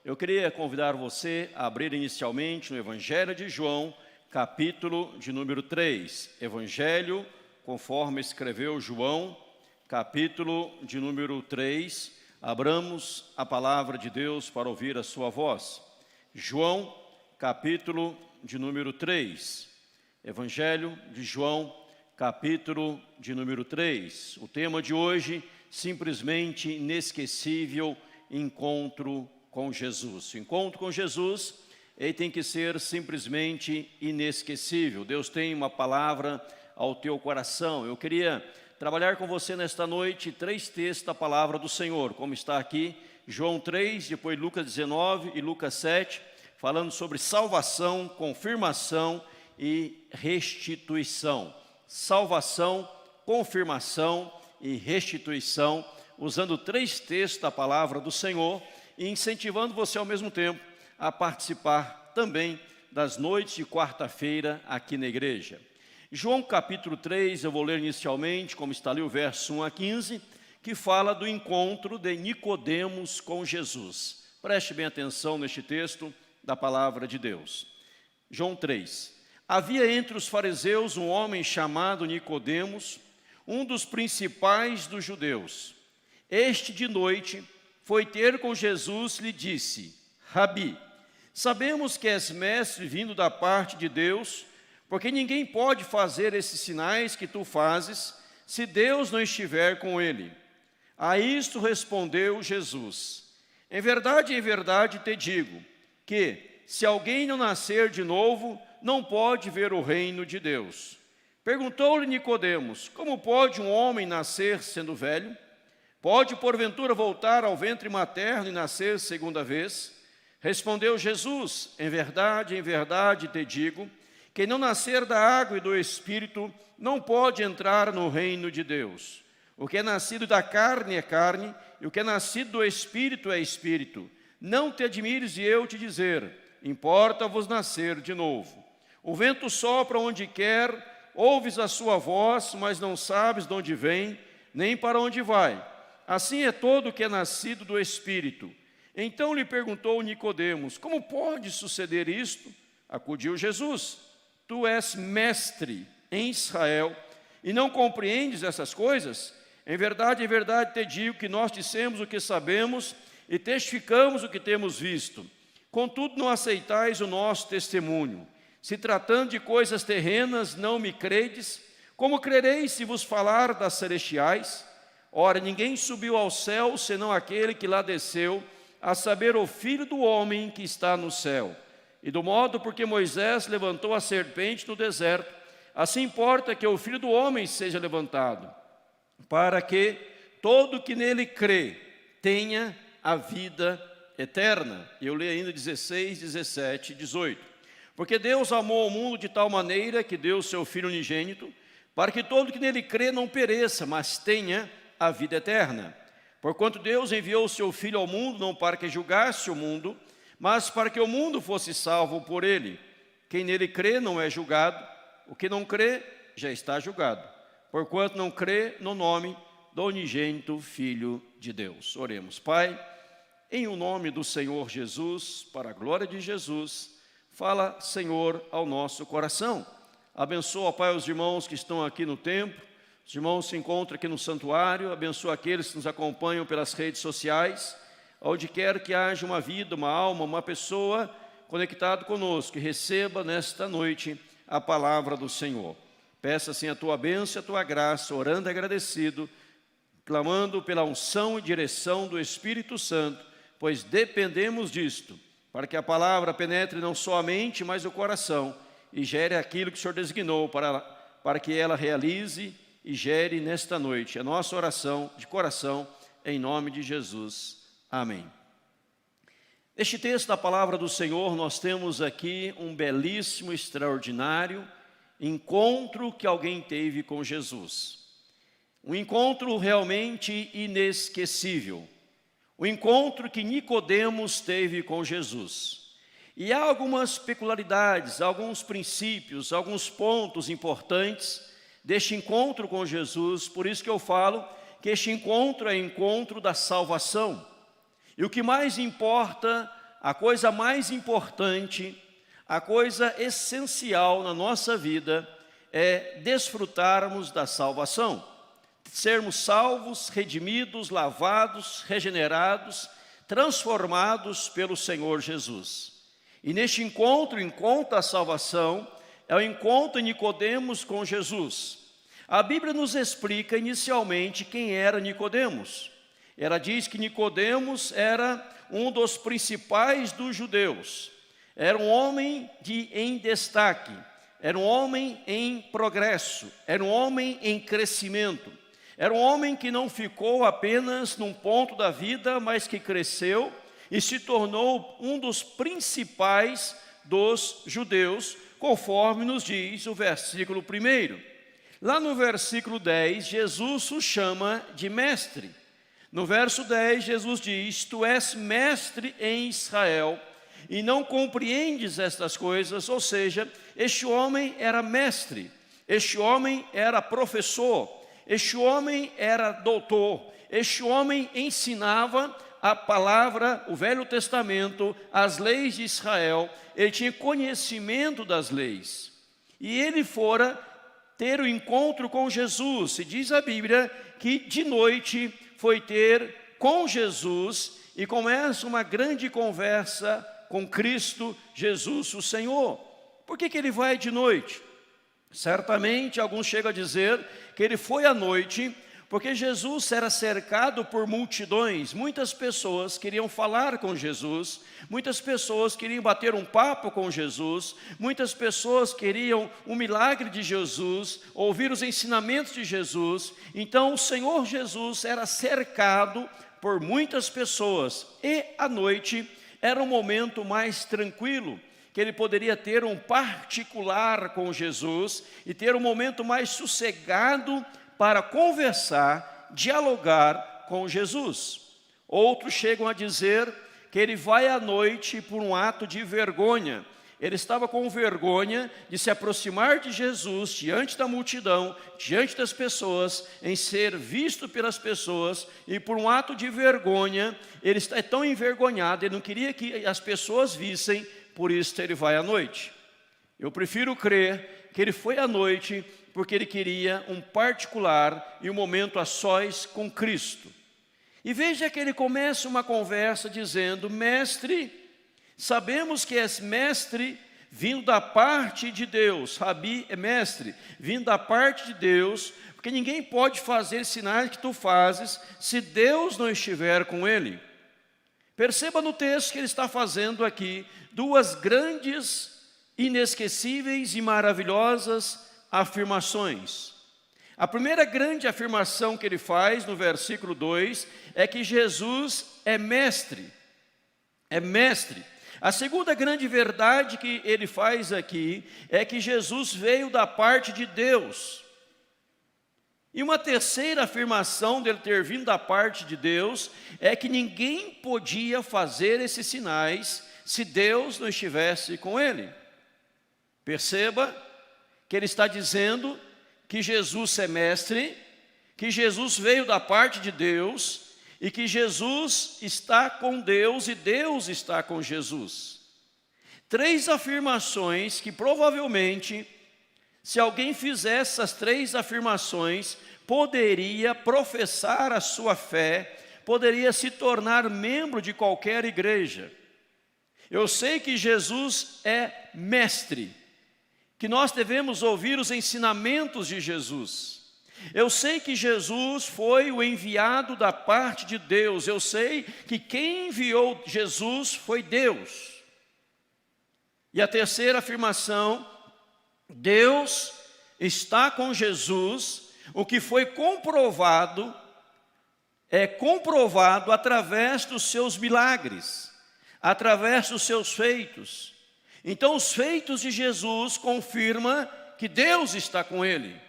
Eu queria convidar você a abrir inicialmente no Evangelho de João, capítulo de número 3. Evangelho, conforme escreveu João, capítulo de número 3. Abramos a palavra de Deus para ouvir a sua voz. João, capítulo de número 3. Evangelho de João, capítulo de número 3. O tema de hoje, simplesmente inesquecível, encontro com Jesus. O encontro com Jesus, ele tem que ser simplesmente inesquecível. Deus tem uma palavra ao teu coração. Eu queria trabalhar com você nesta noite 3 textos da palavra do Senhor, como está aqui, João 3, depois Lucas 19 e Lucas 7, falando sobre salvação, confirmação e restituição. Salvação, confirmação e restituição, usando 3 textos da palavra do Senhor e incentivando você ao mesmo tempo a participar também das noites de quarta-feira aqui na igreja. João capítulo 3, eu vou ler inicialmente, como está ali o verso 1 a 15, que fala do encontro de Nicodemos com Jesus. Preste bem atenção neste texto da palavra de Deus. João 3. Havia entre os fariseus um homem chamado Nicodemos, um dos principais dos judeus. Este de noite foi ter com Jesus e lhe disse: Rabi, sabemos que és mestre vindo da parte de Deus, porque ninguém pode fazer esses sinais que tu fazes, se Deus não estiver com ele. A isto respondeu Jesus: em verdade te digo, que se alguém não nascer de novo, não pode ver o reino de Deus. Perguntou-lhe Nicodemos: como pode um homem nascer sendo velho? Pode porventura voltar ao ventre materno e nascer segunda vez? Respondeu Jesus: em verdade te digo, quem não nascer da água e do Espírito não pode entrar no reino de Deus. O que é nascido da carne é carne, e o que é nascido do Espírito é Espírito. Não te admires de eu te dizer: importa-vos nascer de novo. O vento sopra onde quer, ouves a sua voz, mas não sabes de onde vem, nem para onde vai. Assim é todo o que é nascido do Espírito. Então lhe perguntou Nicodemos: como pode suceder isto? Acudiu Jesus: tu és mestre em Israel e não compreendes essas coisas? Em verdade te digo que nós dissemos o que sabemos e testificamos o que temos visto. Contudo não aceitais o nosso testemunho. Se tratando de coisas terrenas não me credes, como crereis se vos falar das celestiais? Ora, ninguém subiu ao céu, senão aquele que lá desceu, a saber, o Filho do homem que está no céu. E do modo porque Moisés levantou a serpente no deserto, assim importa que o Filho do homem seja levantado, para que todo que nele crê tenha a vida eterna. Eu leio ainda 16, 17, 18. Porque Deus amou o mundo de tal maneira que deu o seu Filho unigênito, para que todo que nele crê não pereça, mas tenha a vida eterna. Porquanto Deus enviou o seu Filho ao mundo, não para que julgasse o mundo, mas para que o mundo fosse salvo por ele. Quem nele crê não é julgado, o que não crê já está julgado, porquanto não crê no nome do unigênito Filho de Deus. Oremos. Pai, em o nome do Senhor Jesus, para a glória de Jesus, fala, Senhor, ao nosso coração. Abençoa, Pai, os irmãos que estão aqui no templo, os irmãos se encontram aqui no santuário, abençoa aqueles que nos acompanham pelas redes sociais, onde quer que haja uma vida, uma alma, uma pessoa conectada conosco, que receba nesta noite a palavra do Senhor. Peça assim a tua bênção, a tua graça, orando agradecido, clamando pela unção e direção do Espírito Santo, pois dependemos disto, para que a palavra penetre não só a mente, mas o coração, e gere aquilo que o Senhor designou para que ela realize e gere nesta noite a nossa oração de coração, em nome de Jesus. Amém. Neste texto da palavra do Senhor, nós temos aqui um belíssimo, extraordinário encontro que alguém teve com Jesus. Um encontro realmente inesquecível. O encontro que Nicodemos teve com Jesus. E há algumas peculiaridades, alguns princípios, alguns pontos importantes deste encontro com Jesus. Por isso que eu falo que este encontro é encontro da salvação. E o que mais importa a coisa mais importante, a coisa essencial na nossa vida é desfrutarmos da salvação. Sermos salvos, redimidos, lavados, regenerados, transformados pelo Senhor Jesus. E neste encontro, o encontro da salvação, é o encontro de Nicodemos com Jesus. A Bíblia nos explica inicialmente quem era Nicodemos. Ela diz que Nicodemos era um dos principais dos judeus. Era um homem em destaque, era um homem em progresso, era um homem em crescimento. Era um homem que não ficou apenas num ponto da vida, mas que cresceu e se tornou um dos principais dos judeus, conforme nos diz o versículo 1. Lá no versículo 10, Jesus o chama de mestre. No verso 10, Jesus diz: Tu és mestre em Israel e não compreendes estas coisas. Ou seja, este homem era mestre, este homem era professor, este homem era doutor, este homem ensinava a palavra, o Velho Testamento, as leis de Israel. Ele tinha conhecimento das leis. E ele fora ter o encontro com Jesus. E diz a Bíblia que de noite foi ter com Jesus e começa uma grande conversa com Cristo Jesus, o Senhor. Por que ele vai de noite? Certamente alguns chegam a dizer que ele foi à noite porque Jesus era cercado por multidões. Muitas pessoas queriam falar com Jesus, muitas pessoas queriam bater um papo com Jesus, muitas pessoas queriam um milagre de Jesus, ouvir os ensinamentos de Jesus. Então o Senhor Jesus era cercado por muitas pessoas, e à noite era um momento mais tranquilo, que ele poderia ter um particular com Jesus e ter um momento mais sossegado para conversar, dialogar com Jesus. Outros chegam a dizer que ele vai à noite por um ato de vergonha. Ele estava com vergonha de se aproximar de Jesus diante da multidão, diante das pessoas, em ser visto pelas pessoas, e por um ato de vergonha, ele está tão envergonhado, ele não queria que as pessoas vissem, por isso ele vai à noite. Eu prefiro crer que ele foi à noite porque ele queria um particular e um momento a sós com Cristo. E veja que ele começa uma conversa dizendo: Mestre, sabemos que és mestre vindo da parte de Deus. Rabi é mestre, vindo da parte de Deus, porque ninguém pode fazer sinais que tu fazes se Deus não estiver com ele. Perceba no texto que ele está fazendo aqui duas grandes, inesquecíveis e maravilhosas afirmações. A primeira grande afirmação que ele faz no versículo 2 é que Jesus é mestre. É mestre. A segunda grande verdade que ele faz aqui é que Jesus veio da parte de Deus. E uma terceira afirmação dele ter vindo da parte de Deus é que ninguém podia fazer esses sinais se Deus não estivesse com ele. Perceba que ele está dizendo que Jesus é mestre, que Jesus veio da parte de Deus e que Jesus está com Deus e Deus está com Jesus. Três afirmações que provavelmente, se alguém fizesse essas três afirmações, poderia professar a sua fé, poderia se tornar membro de qualquer igreja. Eu sei que Jesus é mestre, que nós devemos ouvir os ensinamentos de Jesus. Eu sei que Jesus foi o enviado da parte de Deus. Eu sei que quem enviou Jesus foi Deus. E a terceira afirmação: Deus está com Jesus, o que foi comprovado, é comprovado através dos seus milagres, através dos seus feitos. Então os feitos de Jesus confirmam que Deus está com ele.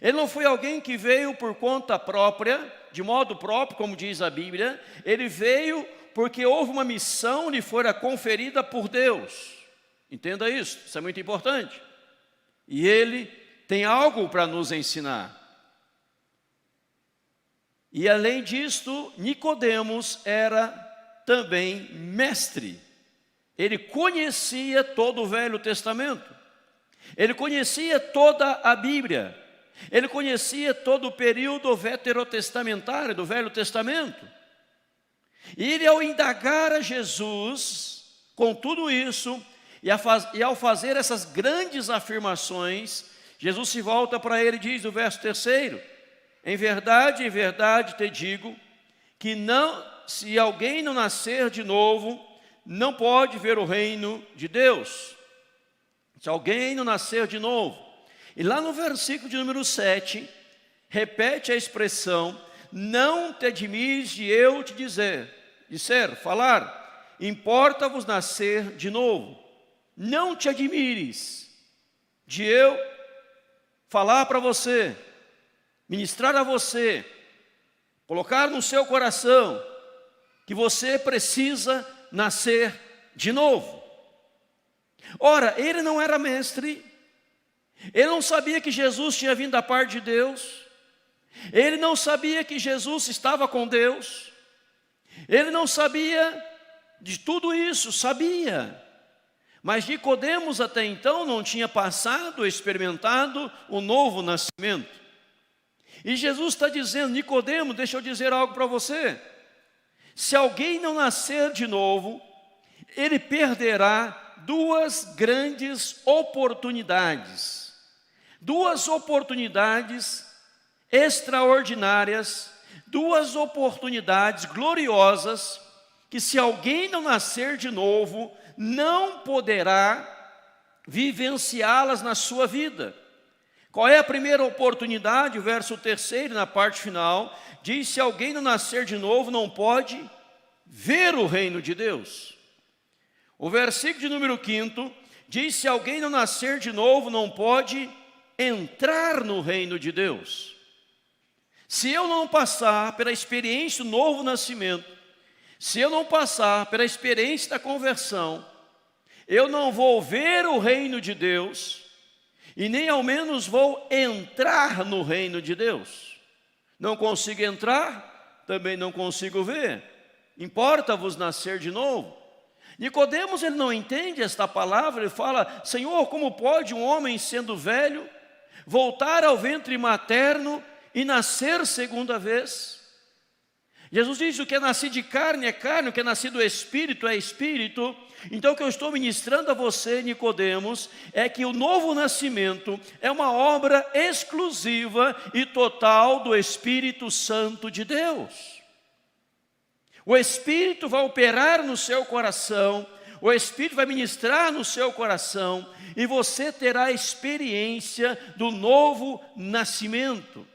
Ele não foi alguém que veio por conta própria, de modo próprio, como diz a Bíblia. Ele veio porque houve uma missão lhe fora conferida por Deus. Entenda isso, isso é muito importante. E ele tem algo para nos ensinar. E além disto, Nicodemos era também mestre. Ele conhecia todo o Velho Testamento. Ele conhecia toda a Bíblia. Ele conhecia todo o período veterotestamentário do Velho Testamento. E ele, ao indagar a Jesus com tudo isso, e ao fazer essas grandes afirmações, Jesus se volta para ele e diz no verso 3: em verdade te digo, que se alguém não nascer de novo, não pode ver o reino de Deus. Se alguém não nascer de novo. E lá no versículo de número 7, repete a expressão: não te admires de eu te falar, importa-vos nascer de novo. Não te admires de eu falar para você, ministrar a você, colocar no seu coração que você precisa nascer de novo. Ora, ele não era mestre, ele não sabia que Jesus tinha vindo da parte de Deus, ele não sabia que Jesus estava com Deus, ele não sabia de tudo isso, mas Nicodemos até então não tinha passado, experimentado o novo nascimento. E Jesus está dizendo: Nicodemos, deixa eu dizer algo para você. Se alguém não nascer de novo, ele perderá duas grandes oportunidades. Duas oportunidades extraordinárias, duas oportunidades gloriosas, que se alguém não nascer de novo, não poderá vivenciá-las na sua vida. Qual é a primeira oportunidade? O verso 3, na parte final, diz: se alguém não nascer de novo, não pode ver o reino de Deus. O versículo de número 5 diz: se alguém não nascer de novo, não pode entrar no reino de Deus. Se eu não passar pela experiência do novo nascimento, se eu não passar pela experiência da conversão, eu não vou ver o reino de Deus, e nem ao menos vou entrar no reino de Deus. Não consigo entrar, também não consigo ver. Importa-vos nascer de novo. Nicodemos, ele não entende esta palavra, ele fala: Senhor, como pode um homem sendo velho voltar ao ventre materno e nascer segunda vez? Jesus diz: o que é nascido de carne é carne, o que é nascido do Espírito é Espírito. Então o que eu estou ministrando a você, Nicodemos, é que o novo nascimento é uma obra exclusiva e total do Espírito Santo de Deus. O Espírito vai operar no seu coração, o Espírito vai ministrar no seu coração, e você terá a experiência do novo nascimento,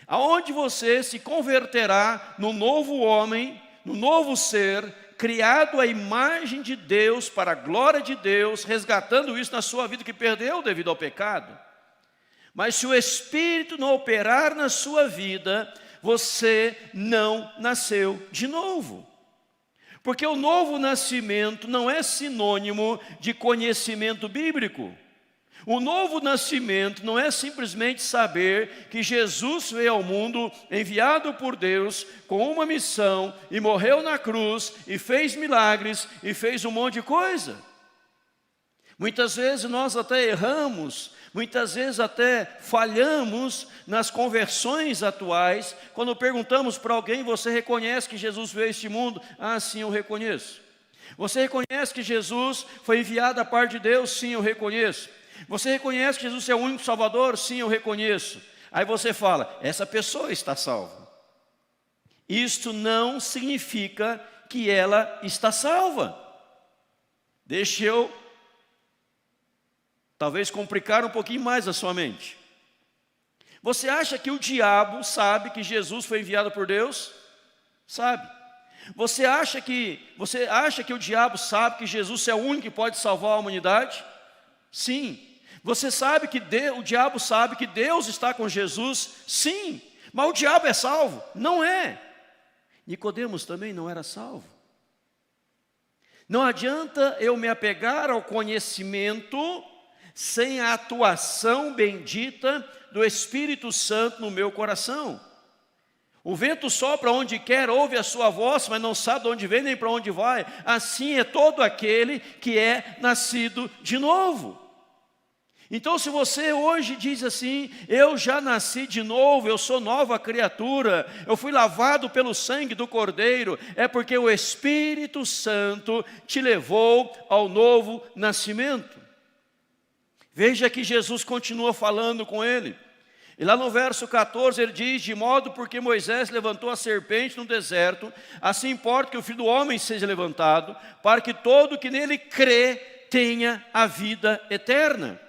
aonde você se converterá no novo homem, no novo ser, criado à imagem de Deus, para a glória de Deus, resgatando isso na sua vida que perdeu devido ao pecado. Mas se o Espírito não operar na sua vida, você não nasceu de novo. Porque o novo nascimento não é sinônimo de conhecimento bíblico. O novo nascimento não é simplesmente saber que Jesus veio ao mundo enviado por Deus com uma missão e morreu na cruz e fez milagres e fez um monte de coisa. Muitas vezes nós até erramos, muitas vezes até falhamos nas conversões atuais, quando perguntamos para alguém: você reconhece que Jesus veio a este mundo? Ah, sim, eu reconheço. Você reconhece que Jesus foi enviado da parte de Deus? Sim, eu reconheço. Você reconhece que Jesus é o único Salvador? Sim, eu reconheço. Aí você fala: essa pessoa está salva. Isto não significa que ela está salva. Deixa eu talvez complicar um pouquinho mais a sua mente. Você acha que o diabo sabe que Jesus foi enviado por Deus? Sabe. Você acha que o diabo sabe que Jesus é o único que pode salvar a humanidade? Sim. Você sabe que o diabo sabe que Deus está com Jesus? Sim. Mas o diabo é salvo? Não é. Nicodemos também não era salvo. Não adianta eu me apegar ao conhecimento sem a atuação bendita do Espírito Santo no meu coração. O vento sopra onde quer, ouve a sua voz, mas não sabe de onde vem nem para onde vai. Assim é todo aquele que é nascido de novo. Então, se você hoje diz assim, eu já nasci de novo, eu sou nova criatura, eu fui lavado pelo sangue do Cordeiro, é porque o Espírito Santo te levou ao novo nascimento. Veja que Jesus continua falando com ele. E lá no verso 14 ele diz, de modo porque Moisés levantou a serpente no deserto, assim importa que o Filho do Homem seja levantado, para que todo que nele crê tenha a vida eterna.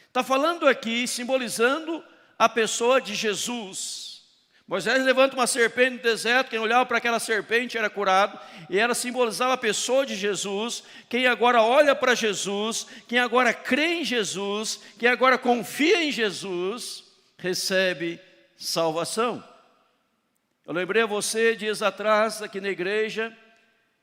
Está falando aqui, simbolizando a pessoa de Jesus. Moisés levanta uma serpente no deserto, quem olhava para aquela serpente era curado, e ela simbolizava a pessoa de Jesus. Quem agora olha para Jesus, quem agora crê em Jesus, quem agora confia em Jesus, recebe salvação. Eu lembrei a você dias atrás, aqui na igreja,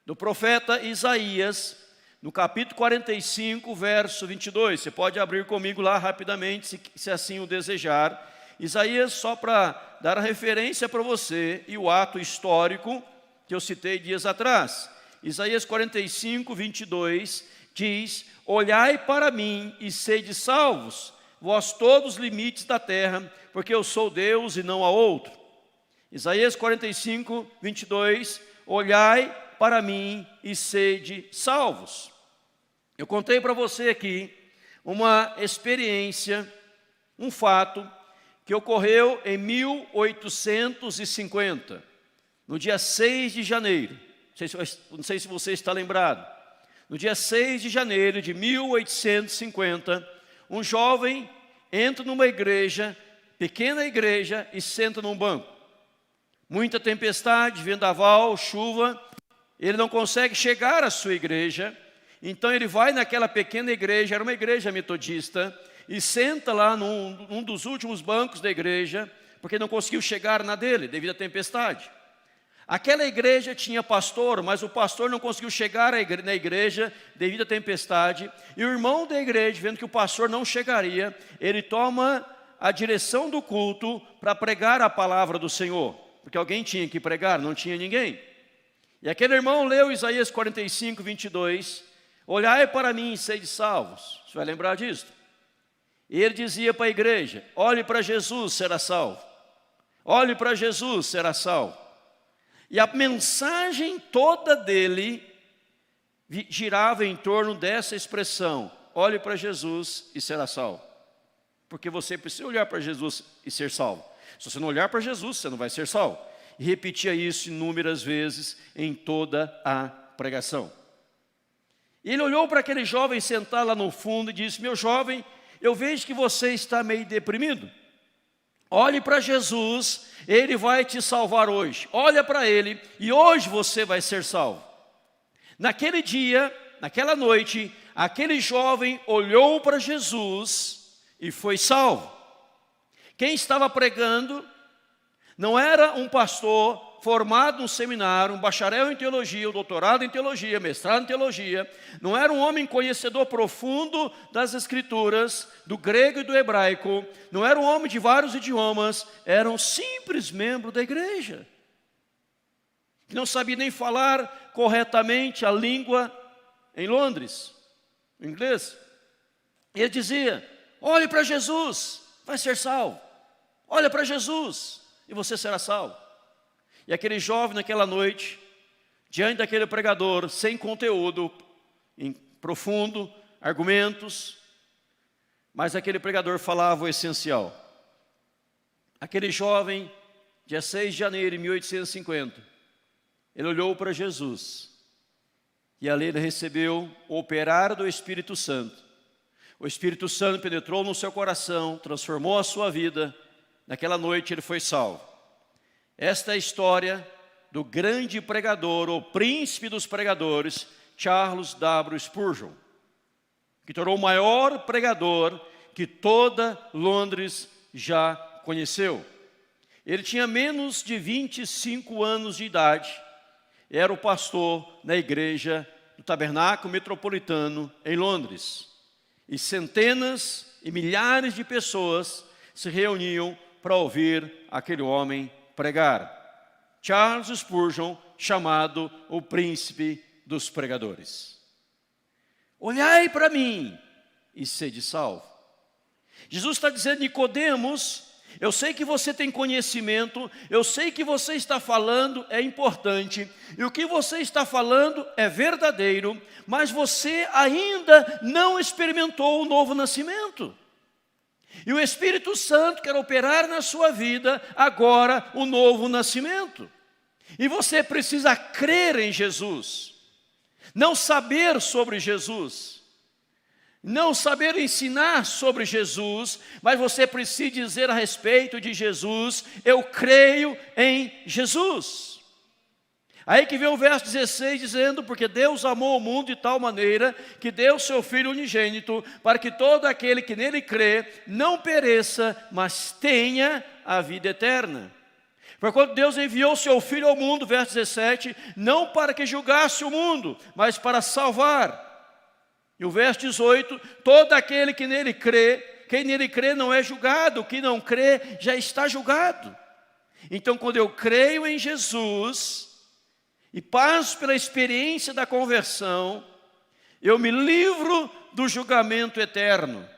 do profeta Isaías, no capítulo 45, verso 22. Você pode abrir comigo lá rapidamente, se assim o desejar. Isaías, só para dar a referência para você e o ato histórico que eu citei dias atrás. Isaías 45, 22 diz, olhai para mim e sede salvos, vós todos os limites da terra, porque eu sou Deus e não há outro. Isaías 45, 22, olhai para mim e sede salvos. Eu contei para você aqui uma experiência, um fato, que ocorreu em 1850, no dia 6 de janeiro. Não sei se você está lembrado. No dia 6 de janeiro de 1850, um jovem entra numa igreja, pequena igreja, e senta num banco. Muita tempestade, vendaval, chuva, ele não consegue chegar à sua igreja, então ele vai naquela pequena igreja, era uma igreja metodista, e senta lá num dos últimos bancos da igreja, porque não conseguiu chegar na dele, devido à tempestade. Aquela igreja tinha pastor, mas o pastor não conseguiu chegar na igreja devido à tempestade. E o irmão da igreja, vendo que o pastor não chegaria, ele toma a direção do culto para pregar a palavra do Senhor. Porque alguém tinha que pregar, não tinha ninguém. E aquele irmão leu Isaías 45, 22. Olhai para mim e sede salvos. Você vai lembrar disso? E ele dizia para a igreja, olhe para Jesus, será salvo. Olhe para Jesus, será salvo. E a mensagem toda dele girava em torno dessa expressão, olhe para Jesus e será salvo. Porque você precisa olhar para Jesus e ser salvo. Se você não olhar para Jesus, você não vai ser salvo. E repetia isso inúmeras vezes em toda a pregação. E ele olhou para aquele jovem sentado lá no fundo e disse, meu jovem, eu vejo que você está meio deprimido. Olhe para Jesus, Ele vai te salvar hoje. Olha para Ele e hoje você vai ser salvo. Naquele dia, naquela noite, aquele jovem olhou para Jesus e foi salvo. Quem estava pregando não era um pastor formado no seminário, um bacharel em teologia, um doutorado em teologia, mestrado em teologia, não era um homem conhecedor profundo das escrituras, do grego e do hebraico, não era um homem de vários idiomas, era um simples membro da igreja, que não sabia nem falar corretamente a língua em Londres, o inglês. Ele dizia, olhe para Jesus, vai ser salvo, olha para Jesus e você será salvo. E aquele jovem naquela noite, diante daquele pregador, sem conteúdo, em profundo, argumentos, mas aquele pregador falava o essencial. Aquele jovem, dia 6 de janeiro de 1850, ele olhou para Jesus, e ali ele recebeu o operar do Espírito Santo. O Espírito Santo penetrou no seu coração, transformou a sua vida, naquela noite ele foi salvo. Esta é a história do grande pregador, o príncipe dos pregadores, Charles W. Spurgeon, que tornou o maior pregador que toda Londres já conheceu. Ele tinha menos de 25 anos de idade, era o pastor na igreja do Tabernáculo Metropolitano em Londres. E centenas e milhares de pessoas se reuniam para ouvir aquele homem pregar. Charles Spurgeon, chamado o príncipe dos pregadores. Olhai para mim e sede salvo. Jesus está dizendo, Nicodemos, eu sei que você tem conhecimento, eu sei que você está falando é importante, e o que você está falando é verdadeiro, mas você ainda não experimentou o novo nascimento. E o Espírito Santo quer operar na sua vida agora o novo nascimento. E você precisa crer em Jesus, não saber sobre Jesus, não saber ensinar sobre Jesus, mas você precisa dizer a respeito de Jesus, eu creio em Jesus. Aí que vem o verso 16 dizendo, porque Deus amou o mundo de tal maneira que deu seu Filho unigênito, para que todo aquele que nele crê não pereça, mas tenha a vida eterna. Porquanto Deus enviou seu Filho ao mundo, verso 17, não para que julgasse o mundo, mas para salvar. E o verso 18, todo aquele que nele crê, quem nele crê não é julgado, quem não crê já está julgado. Então, quando eu creio em Jesus e passo pela experiência da conversão, eu me livro do julgamento eterno.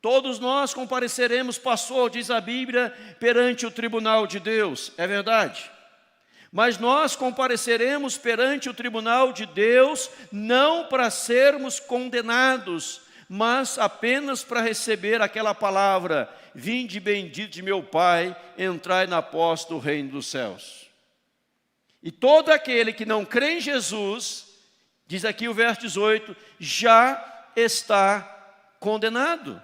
Todos nós compareceremos, pastor, diz a Bíblia, perante o tribunal de Deus, é verdade. Mas nós compareceremos perante o tribunal de Deus, não para sermos condenados, mas apenas para receber aquela palavra, vinde bendito de meu Pai, entrai na posse do reino dos céus. E todo aquele que não crê em Jesus, diz aqui o verso 18, já está condenado.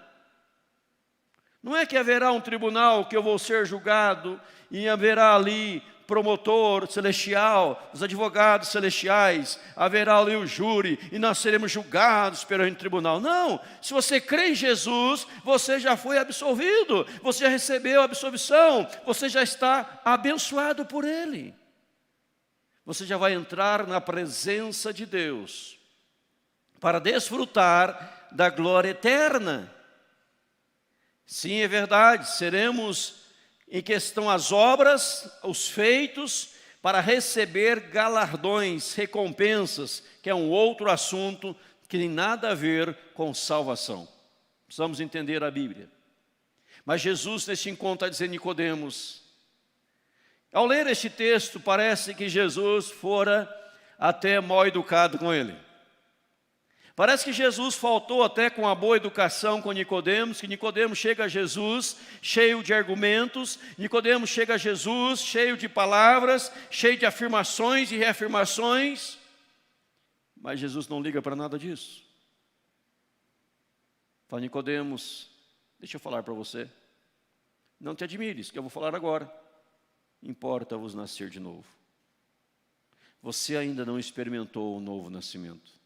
Não é que haverá um tribunal que eu vou ser julgado e haverá ali promotor celestial, os advogados celestiais, haverá ali o júri e nós seremos julgados perante o tribunal. Não, se você crê em Jesus, você já foi absolvido, você já recebeu a absolvição, você já está abençoado por Ele. Você já vai entrar na presença de Deus para desfrutar da glória eterna. Sim, é verdade, seremos em questão as obras, os feitos, para receber galardões, recompensas, que é um outro assunto que tem nada a ver com salvação. Precisamos entender a Bíblia. Mas Jesus, neste encontro, está dizendo a Nicodemos, ao ler este texto, parece que Jesus fora até mal educado com ele. Parece que Jesus faltou até com a boa educação com Nicodemos, que Nicodemos chega a Jesus cheio de argumentos, Nicodemos chega a Jesus cheio de palavras, cheio de afirmações e reafirmações, mas Jesus não liga para nada disso. Fala, Nicodemos, deixa eu falar para você, não te admires, que eu vou falar agora, importa-vos nascer de novo. Você ainda não experimentou o novo nascimento.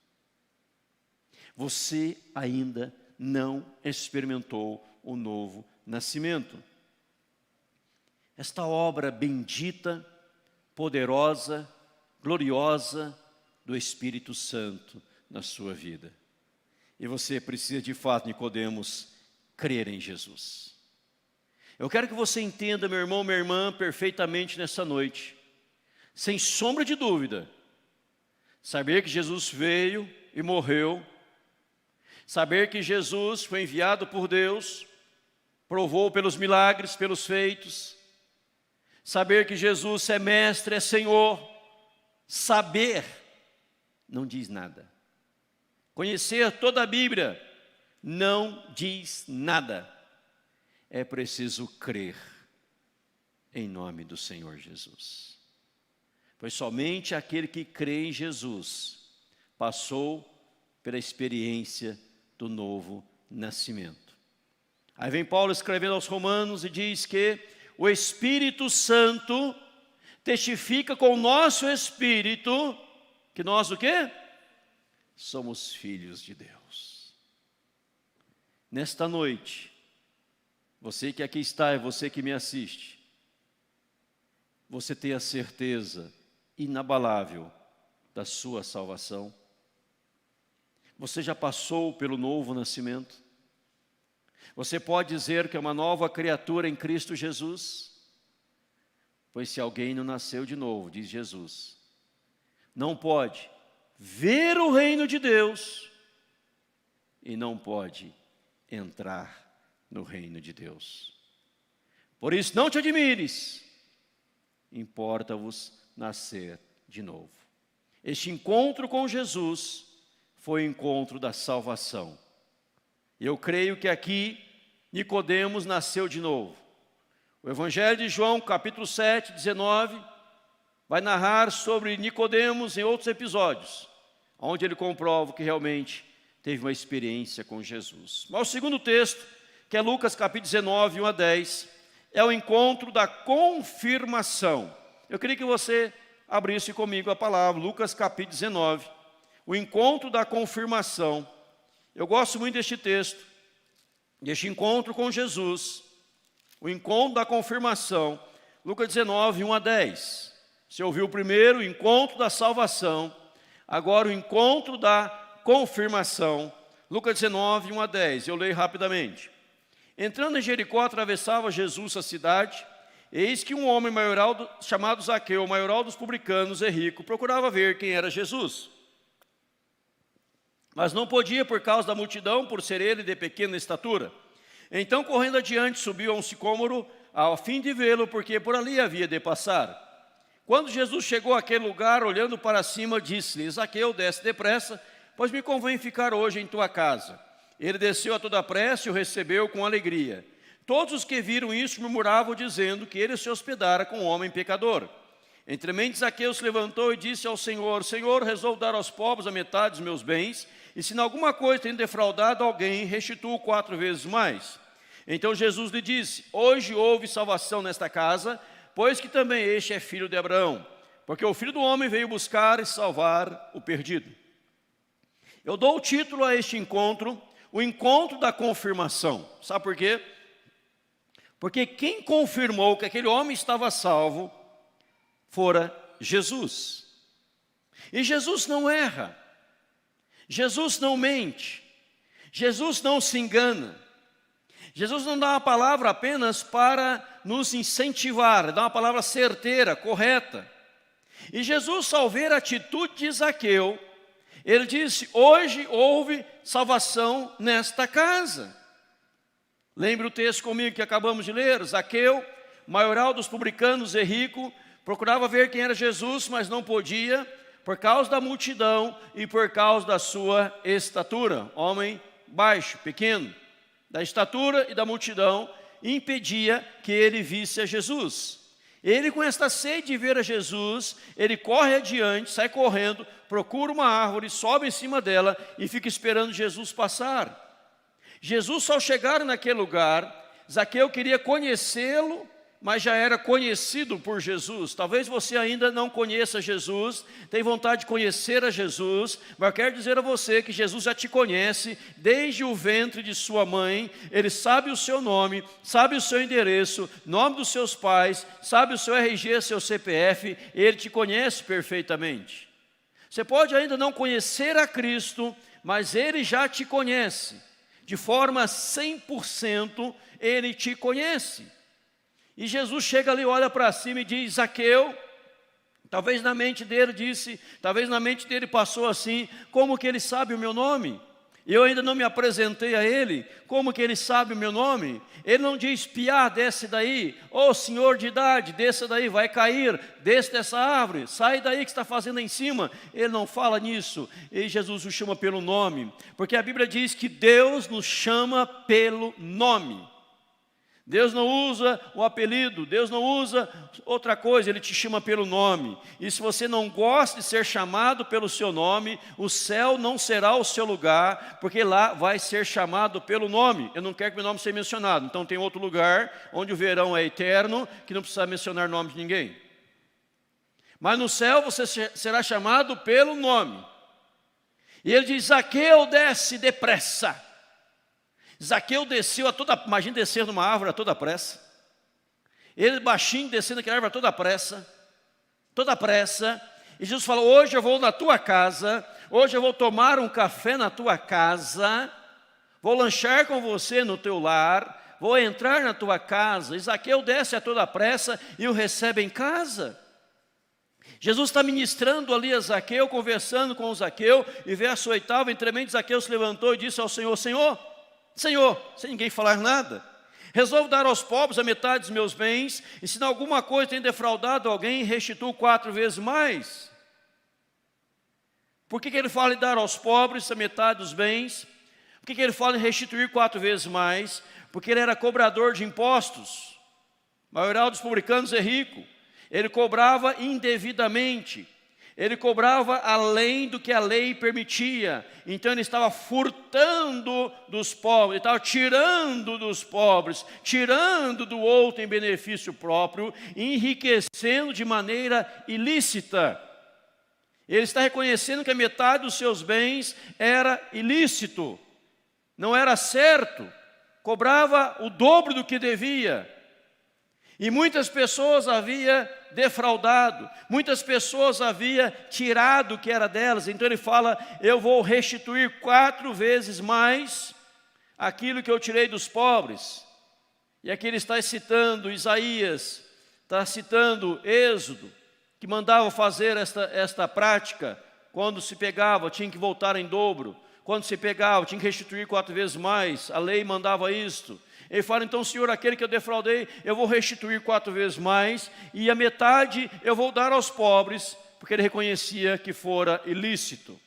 Você ainda não experimentou o novo nascimento. Esta obra bendita, poderosa, gloriosa do Espírito Santo na sua vida. E você precisa de fato, Nicodemos, crer em Jesus. Eu quero que você entenda, meu irmão, minha irmã, perfeitamente nessa noite, sem sombra de dúvida, saber que Jesus veio e morreu, saber que Jesus foi enviado por Deus, provou pelos milagres, pelos feitos, saber que Jesus é mestre, é Senhor, saber não diz nada. Conhecer toda a Bíblia não diz nada. É preciso crer em nome do Senhor Jesus. Pois somente aquele que crê em Jesus passou pela experiência do novo nascimento. Aí vem Paulo escrevendo aos Romanos e diz que o Espírito Santo testifica com o nosso espírito que nós o quê? Somos filhos de Deus. Nesta noite, você que aqui está e você que me assiste, você tem a certeza inabalável da sua salvação? Você já passou pelo novo nascimento? Você pode dizer que é uma nova criatura em Cristo Jesus? Pois se alguém não nasceu de novo, diz Jesus, não pode ver o reino de Deus e não pode entrar no reino de Deus. Por isso não te admires, importa-vos nascer de novo. Este encontro com Jesus foi o encontro da salvação. Eu creio que aqui Nicodemos nasceu de novo. O Evangelho de João, capítulo 7, 19, vai narrar sobre Nicodemos em outros episódios, onde ele comprova que realmente teve uma experiência com Jesus. Mas o segundo texto, que é Lucas capítulo 19, 1 a 10, é o encontro da confirmação. Eu queria que você abrisse comigo a palavra, Lucas capítulo 19, o encontro da confirmação. Eu gosto muito deste texto, deste encontro com Jesus, o encontro da confirmação, Lucas 19, 1 a 10. Você ouviu o primeiro, o encontro da salvação, agora o encontro da confirmação, Lucas 19, 1 a 10. Eu leio rapidamente. Entrando em Jericó, atravessava Jesus a cidade, eis que um homem maioral, chamado Zaqueu, maioral dos publicanos e rico, procurava ver quem era Jesus. Mas não podia por causa da multidão, por ser ele de pequena estatura. Então, correndo adiante, subiu a um sicômoro, a fim de vê-lo, porque por ali havia de passar. Quando Jesus chegou àquele lugar, olhando para cima, disse-lhe, Zaqueu, desce depressa, pois me convém ficar hoje em tua casa. Ele desceu a toda pressa e o recebeu com alegria. Todos os que viram isso murmuravam, dizendo que ele se hospedara com um homem pecador. Entremente Zaqueu se levantou e disse ao Senhor, Senhor, resolvo dar aos pobres a metade dos meus bens, e se em alguma coisa tenho defraudado alguém, restituo 4 vezes mais. Então Jesus lhe disse, hoje houve salvação nesta casa, pois que também este é filho de Abraão, porque o Filho do Homem veio buscar e salvar o perdido. Eu dou o título a este encontro, o encontro da confirmação. Sabe por quê? Porque quem confirmou que aquele homem estava salvo fora Jesus. E Jesus não erra, Jesus não mente, Jesus não se engana. Jesus não dá uma palavra apenas para nos incentivar, dá uma palavra certeira, correta. E Jesus, ao ver a atitude de Zaqueu, ele disse, hoje houve salvação nesta casa. Lembre o texto comigo que acabamos de ler, Zaqueu, maioral dos publicanos e rico, procurava ver quem era Jesus, mas não podia, por causa da multidão e por causa da sua estatura. Homem baixo, pequeno, da estatura e da multidão, impedia que ele visse a Jesus. Ele, com esta sede de ver a Jesus, ele corre adiante, sai correndo, procura uma árvore, sobe em cima dela e fica esperando Jesus passar. Jesus, ao chegar naquele lugar, Zaqueu queria conhecê-lo, mas já era conhecido por Jesus. Talvez você ainda não conheça Jesus, tem vontade de conhecer a Jesus, mas eu quero dizer a você que Jesus já te conhece desde o ventre de sua mãe. Ele sabe o seu nome, sabe o seu endereço, nome dos seus pais, sabe o seu RG, seu CPF, ele te conhece perfeitamente. Você pode ainda não conhecer a Cristo, mas ele já te conhece. De forma 100%, ele te conhece. E Jesus chega ali, olha para cima e diz, Zaqueu, talvez na mente dele disse, talvez na mente dele passou assim, como que ele sabe o meu nome? Eu ainda não me apresentei a ele, como que ele sabe o meu nome? Ele não diz, piá, desce daí, ô senhor de idade, desça daí, vai cair, desce dessa árvore, sai daí que está fazendo em cima. Ele não fala nisso, e Jesus o chama pelo nome, porque a Bíblia diz que Deus nos chama pelo nome. Deus não usa o apelido, Deus não usa outra coisa, Ele te chama pelo nome. E se você não gosta de ser chamado pelo seu nome, o céu não será o seu lugar, porque lá vai ser chamado pelo nome. Eu não quero que meu nome seja mencionado, então tem outro lugar, onde o verão é eterno, que não precisa mencionar o nome de ninguém. Mas no céu você será chamado pelo nome. E ele diz, Zaqueu, desce depressa. Zaqueu desceu a toda, imagina descer numa árvore a toda pressa. Ele baixinho descendo aquela árvore a toda pressa. E Jesus falou, hoje eu vou na tua casa, hoje eu vou tomar um café na tua casa, vou lanchar com você no teu lar, vou entrar na tua casa. E Zaqueu desce a toda pressa e o recebe em casa. Jesus está ministrando ali a Zaqueu, conversando com o Zaqueu, e verso 8, entremente Zaqueu se levantou e disse ao Senhor, Senhor, sem ninguém falar nada, resolvo dar aos pobres a metade dos meus bens, e se em alguma coisa tem defraudado alguém, restituo 4 vezes mais. Por que ele fala em dar aos pobres a metade dos bens? Por que ele fala em restituir 4 vezes mais? Porque ele era cobrador de impostos. O maioral dos publicanos é rico. Ele cobrava indevidamente. Ele cobrava além do que a lei permitia. Então ele estava furtando dos pobres, ele estava tirando dos pobres, tirando do outro em benefício próprio, enriquecendo de maneira ilícita. Ele está reconhecendo que a metade dos seus bens era ilícito, não era certo, cobrava o dobro do que devia. E muitas pessoas havia defraudado, muitas pessoas havia tirado o que era delas. Então ele fala, eu vou restituir 4 vezes mais aquilo que eu tirei dos pobres. E aqui ele está citando Isaías, está citando Êxodo, que mandava fazer esta prática. Quando se pegava, tinha que voltar em dobro. Quando se pegava, tinha que restituir 4 vezes mais. A lei mandava isto. Ele fala, então, Senhor, aquele que eu defraudei, eu vou restituir 4 vezes mais, e a metade eu vou dar aos pobres, porque ele reconhecia que fora ilícito.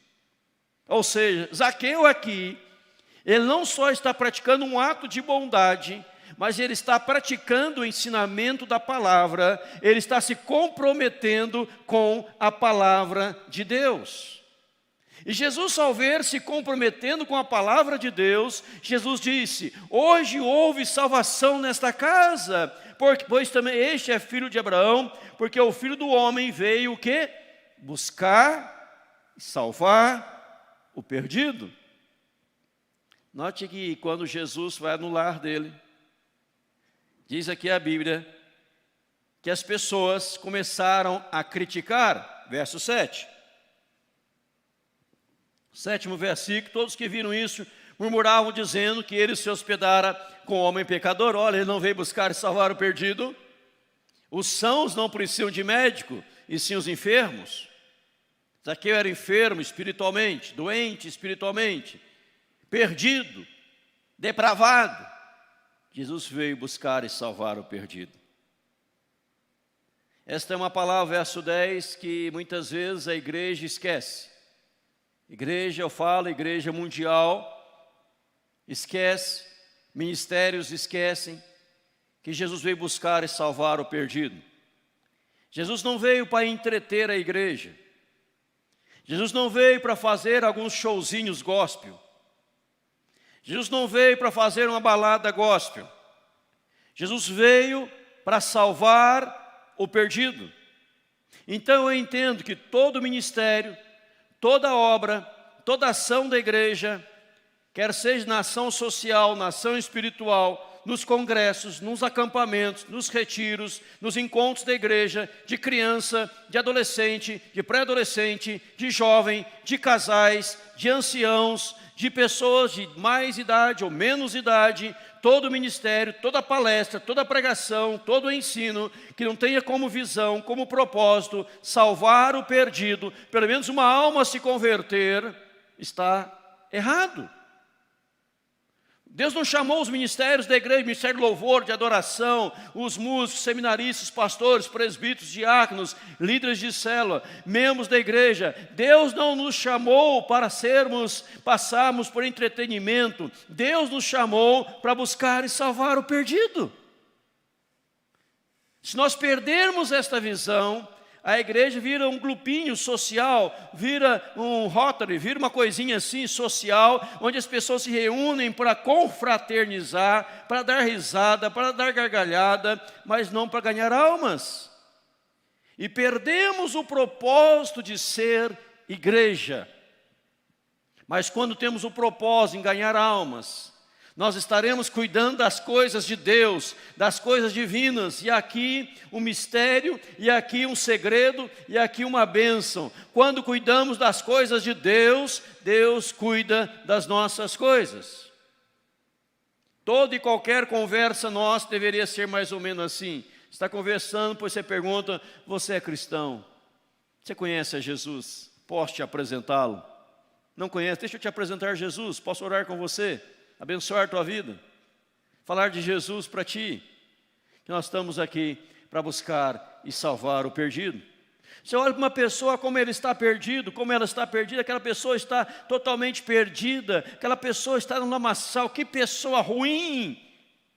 Ou seja, Zaqueu aqui, ele não só está praticando um ato de bondade, mas ele está praticando o ensinamento da palavra, ele está se comprometendo com a palavra de Deus. E Jesus, ao ver se comprometendo com a palavra de Deus, Jesus disse, hoje houve salvação nesta casa, pois também este é filho de Abraão, porque o Filho do Homem veio o quê? Buscar e salvar o perdido. Note que quando Jesus vai no lar dele, diz aqui a Bíblia, que as pessoas começaram a criticar, verso 7. 7º versículo, todos que viram isso murmuravam dizendo que ele se hospedara com o homem pecador. Olha, ele não veio buscar e salvar o perdido. Os sãos não precisam de médico, e sim os enfermos. Zaqueu era enfermo espiritualmente, doente espiritualmente, perdido, depravado. Jesus veio buscar e salvar o perdido. Esta é uma palavra, verso 10, que muitas vezes a igreja esquece. Igreja, eu falo, igreja mundial, esquece, ministérios esquecem que Jesus veio buscar e salvar o perdido. Jesus não veio para entreter a igreja. Jesus não veio para fazer alguns showzinhos gospel. Jesus não veio para fazer uma balada gospel. Jesus veio para salvar o perdido. Então eu entendo que todo ministério, toda obra, toda ação da igreja, quer seja na ação social, na ação espiritual, nos congressos, nos acampamentos, nos retiros, nos encontros da igreja, de criança, de adolescente, de pré-adolescente, de jovem, de casais, de anciãos, de pessoas de mais idade ou menos idade, todo ministério, toda palestra, toda pregação, todo ensino, que não tenha como visão, como propósito, salvar o perdido, pelo menos uma alma se converter, está errado. Deus não chamou os ministérios da igreja, ministério de louvor, de adoração, os músicos, seminaristas, pastores, presbíteros, diáconos, líderes de célula, membros da igreja. Deus não nos chamou para passarmos por entretenimento. Deus nos chamou para buscar e salvar o perdido. Se nós perdermos esta visão, a igreja vira um grupinho social, vira um Rotary, vira uma coisinha assim social, onde as pessoas se reúnem para confraternizar, para dar risada, para dar gargalhada, mas não para ganhar almas. E perdemos o propósito de ser igreja. Mas quando temos o propósito em ganhar almas, nós estaremos cuidando das coisas de Deus, das coisas divinas, e aqui um mistério, e aqui um segredo, e aqui uma bênção. Quando cuidamos das coisas de Deus, Deus cuida das nossas coisas. Toda e qualquer conversa nossa deveria ser mais ou menos assim. Está conversando, pois você pergunta, você é cristão? Você conhece a Jesus? Posso te apresentá-lo? Não conhece? Deixa eu te apresentar Jesus. Posso orar com você? Abençoar a tua vida? Falar de Jesus para ti? Que nós estamos aqui para buscar e salvar o perdido. Você olha para uma pessoa como ele está perdido, como ela está perdida, aquela pessoa está totalmente perdida, aquela pessoa está no lamaçal, que pessoa ruim.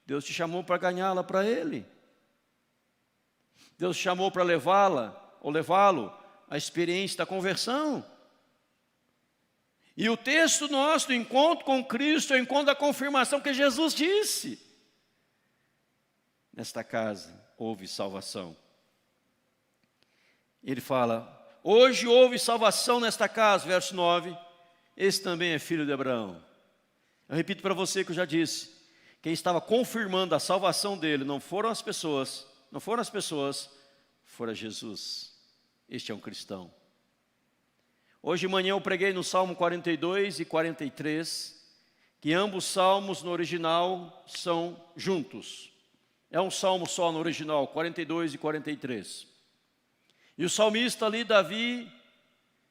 Deus te chamou para ganhá-la para Ele. Deus te chamou para levá-la, ou levá-lo, à experiência da conversão. E o texto nosso do encontro com Cristo é o encontro da confirmação que Jesus disse. Nesta casa houve salvação. Ele fala, hoje houve salvação nesta casa, verso 9, esse também é filho de Abraão. Eu repito para você que eu já disse, quem estava confirmando a salvação dele não foram as pessoas, fora Jesus. Este é um cristão. Hoje de manhã eu preguei no Salmo 42 e 43, que ambos salmos no original são juntos. É um salmo só no original, 42 e 43. E o salmista ali, Davi,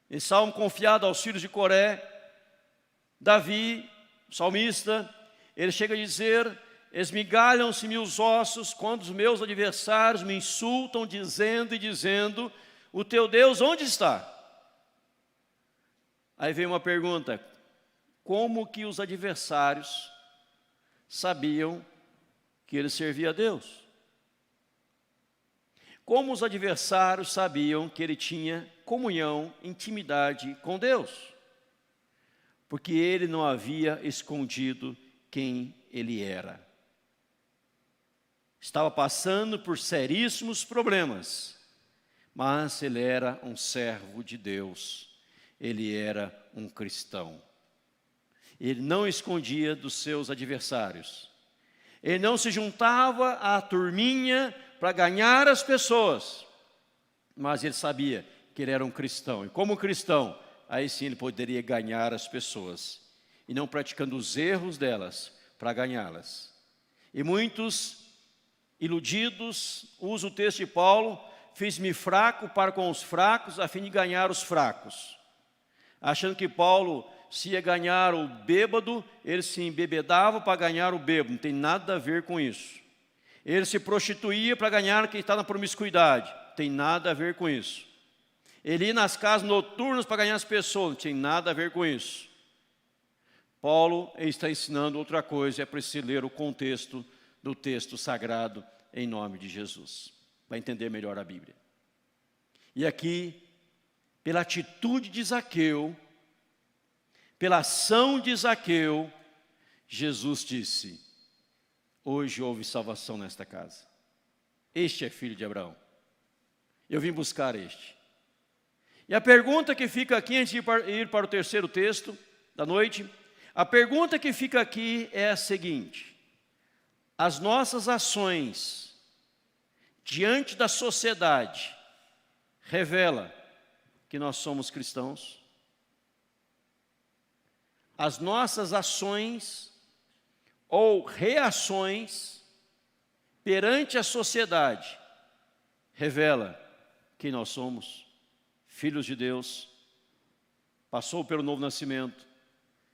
em salmo confiado aos filhos de Coré, Davi, salmista, ele chega a dizer, esmigalham-se-me os ossos quando os meus adversários me insultam, dizendo, o teu Deus onde está? Aí vem uma pergunta, como que os adversários sabiam que ele servia a Deus? Como os adversários sabiam que ele tinha comunhão, intimidade com Deus? Porque ele não havia escondido quem ele era. Estava passando por seríssimos problemas, mas ele era um servo de Deus, ele era um cristão. Ele não escondia dos seus adversários. Ele não se juntava à turminha para ganhar as pessoas, mas ele sabia que ele era um cristão, e como cristão, aí sim ele poderia ganhar as pessoas, e não praticando os erros delas para ganhá-las. E muitos iludidos usam o texto de Paulo, fiz-me fraco para com os fracos, a fim de ganhar os fracos, achando que Paulo, se ia ganhar o bêbado, ele se embebedava para ganhar o bêbado, não tem nada a ver com isso. Ele se prostituía para ganhar quem está na promiscuidade. Tem nada a ver com isso. Ele ia nas casas noturnas para ganhar as pessoas. Não tem nada a ver com isso. Paulo está ensinando outra coisa. É preciso ler o contexto do texto sagrado em nome de Jesus. Para entender melhor a Bíblia. E aqui, pela atitude de Zaqueu, pela ação de Zaqueu, Jesus disse, hoje houve salvação nesta casa. Este é filho de Abraão. Eu vim buscar este. E a pergunta que fica aqui, antes de ir para o terceiro texto da noite, a pergunta que fica aqui é a seguinte: as nossas ações diante da sociedade revela que nós somos cristãos? As nossas ações ou reações perante a sociedade revela que nós somos filhos de Deus, passou pelo novo nascimento,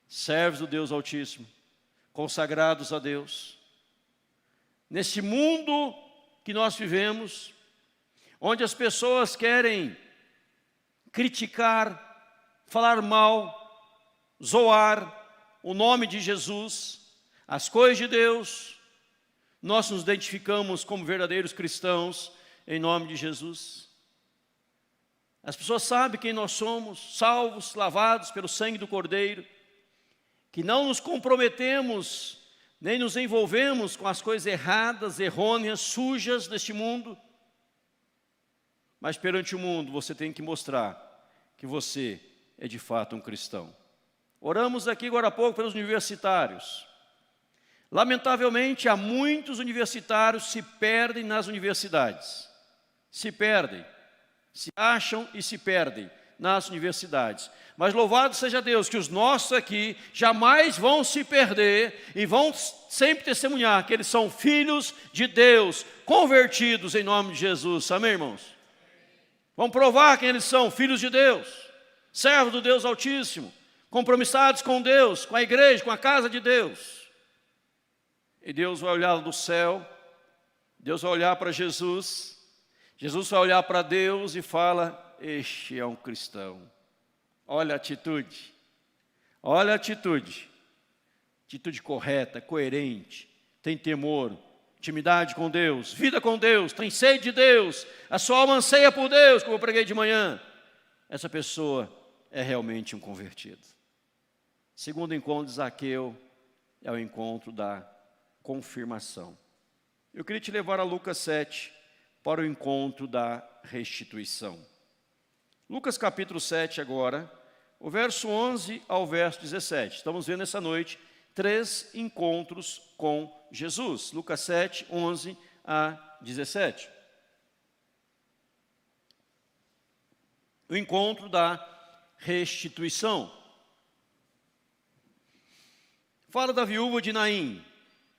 servos do Deus Altíssimo, consagrados a Deus. Nesse mundo que nós vivemos, onde as pessoas querem criticar, falar mal, zoar o nome de Jesus, as coisas de Deus, nós nos identificamos como verdadeiros cristãos em nome de Jesus. As pessoas sabem quem nós somos, salvos, lavados pelo sangue do Cordeiro, que não nos comprometemos, nem nos envolvemos com as coisas erradas, errôneas, sujas deste mundo. Mas perante o mundo você tem que mostrar que você é de fato um cristão. Oramos aqui agora há pouco pelos universitários. Lamentavelmente, há muitos universitários que se perdem nas universidades. Se perdem, se acham e se perdem nas universidades. Mas louvado seja Deus que os nossos aqui jamais vão se perder e vão sempre testemunhar que eles são filhos de Deus, convertidos em nome de Jesus. Amém, irmãos? Vão provar quem eles são, filhos de Deus, servos do Deus Altíssimo, compromissados com Deus, com a igreja, com a casa de Deus. E Deus vai olhar do céu, Deus vai olhar para Jesus, Jesus vai olhar para Deus e fala: este é um cristão. Olha a atitude, olha a atitude correta, coerente, tem temor, intimidade com Deus, vida com Deus, tem sede de Deus, a sua alma anseia por Deus, como eu preguei de manhã. Essa pessoa é realmente um convertido. Segundo encontro de Zaqueu é o encontro da confirmação. Eu queria te levar a Lucas 7 para o encontro da restituição. Lucas capítulo 7 agora, o verso 11 ao verso 17. Estamos vendo essa noite 3 encontros com Jesus. Lucas 7, 11 a 17. O encontro da restituição. Fala da viúva de Naim.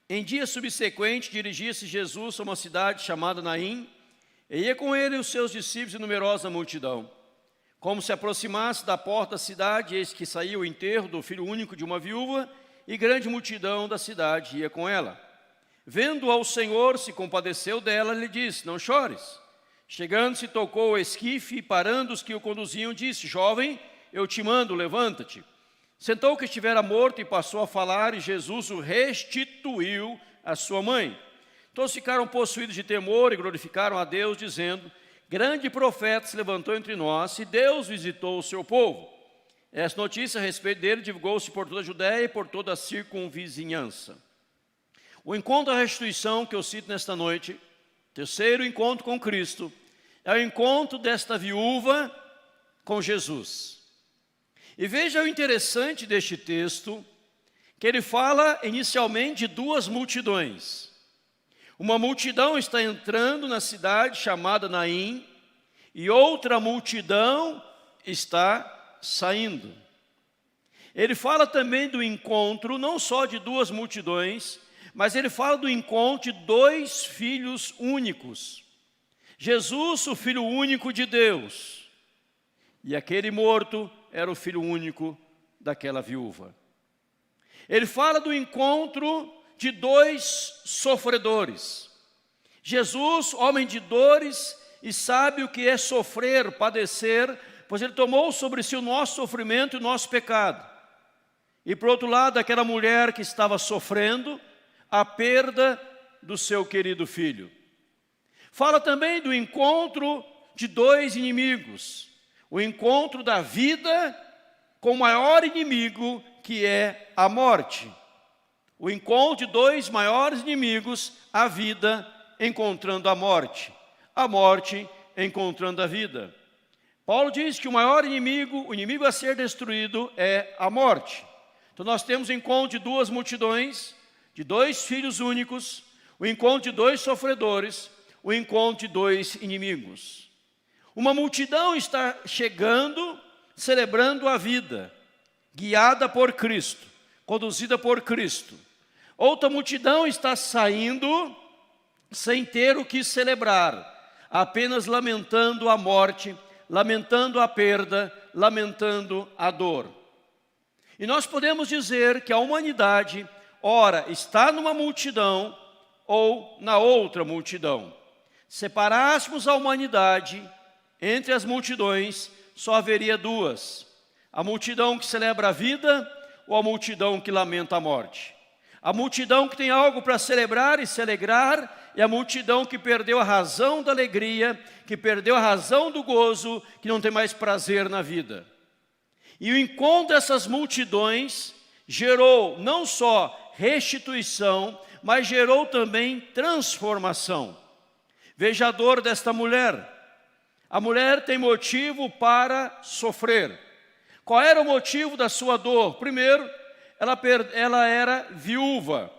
Em dia subsequente, dirigia-se Jesus a uma cidade chamada Naim, e ia com ele os seus discípulos e numerosa multidão. Como se aproximasse da porta da cidade, eis que saía o enterro do filho único de uma viúva, e grande multidão da cidade ia com ela. Vendo ao Senhor, se compadeceu dela, lhe disse: não chores. Chegando-se, tocou o esquife, e parando os que o conduziam, disse: jovem, eu te mando, levanta-te. Sentou o que estivera morto e passou a falar, e Jesus o restituiu à sua mãe. Todos ficaram possuídos de temor e glorificaram a Deus, dizendo: grande profeta se levantou entre nós, e Deus visitou o seu povo. Essa notícia a respeito dele divulgou-se por toda a Judéia e por toda a circunvizinhança. O encontro da restituição que eu cito nesta noite, terceiro encontro com Cristo, é o encontro desta viúva com Jesus. E veja o interessante deste texto, que ele fala inicialmente de 2 multidões. Uma multidão está entrando na cidade chamada Naim, e outra multidão está saindo. Ele fala também do encontro, não só de 2 multidões, mas ele fala do encontro de 2 filhos únicos. Jesus, o filho único de Deus, e aquele morto era o filho único daquela viúva. Ele fala do encontro de 2 sofredores. Jesus, homem de dores, e sabe o que é sofrer, padecer, pois ele tomou sobre si o nosso sofrimento e o nosso pecado. E por outro lado, aquela mulher que estava sofrendo a perda do seu querido filho. Fala também do encontro de 2 inimigos. O encontro da vida com o maior inimigo, que é a morte. O encontro de 2 maiores inimigos, a vida encontrando a morte encontrando a vida. Paulo diz que o maior inimigo, o inimigo a ser destruído é a morte. Então nós temos o encontro de 2 multidões, de 2 filhos únicos, o encontro de 2 sofredores, o encontro de 2 inimigos. Uma multidão está chegando, celebrando a vida, guiada por Cristo, conduzida por Cristo. Outra multidão está saindo sem ter o que celebrar, apenas lamentando a morte, lamentando a perda, lamentando a dor. E nós podemos dizer que a humanidade, ora, está numa multidão ou na outra multidão. Separássemos a humanidade entre as multidões, só haveria 2. A multidão que celebra a vida ou a multidão que lamenta a morte. A multidão que tem algo para celebrar e se alegrar, e a multidão que perdeu a razão da alegria, que perdeu a razão do gozo, que não tem mais prazer na vida. E o encontro dessas multidões gerou não só restituição, mas gerou também transformação. Veja a dor desta mulher. A mulher tem motivo para sofrer. Qual era o motivo da sua dor? Primeiro, ela era viúva.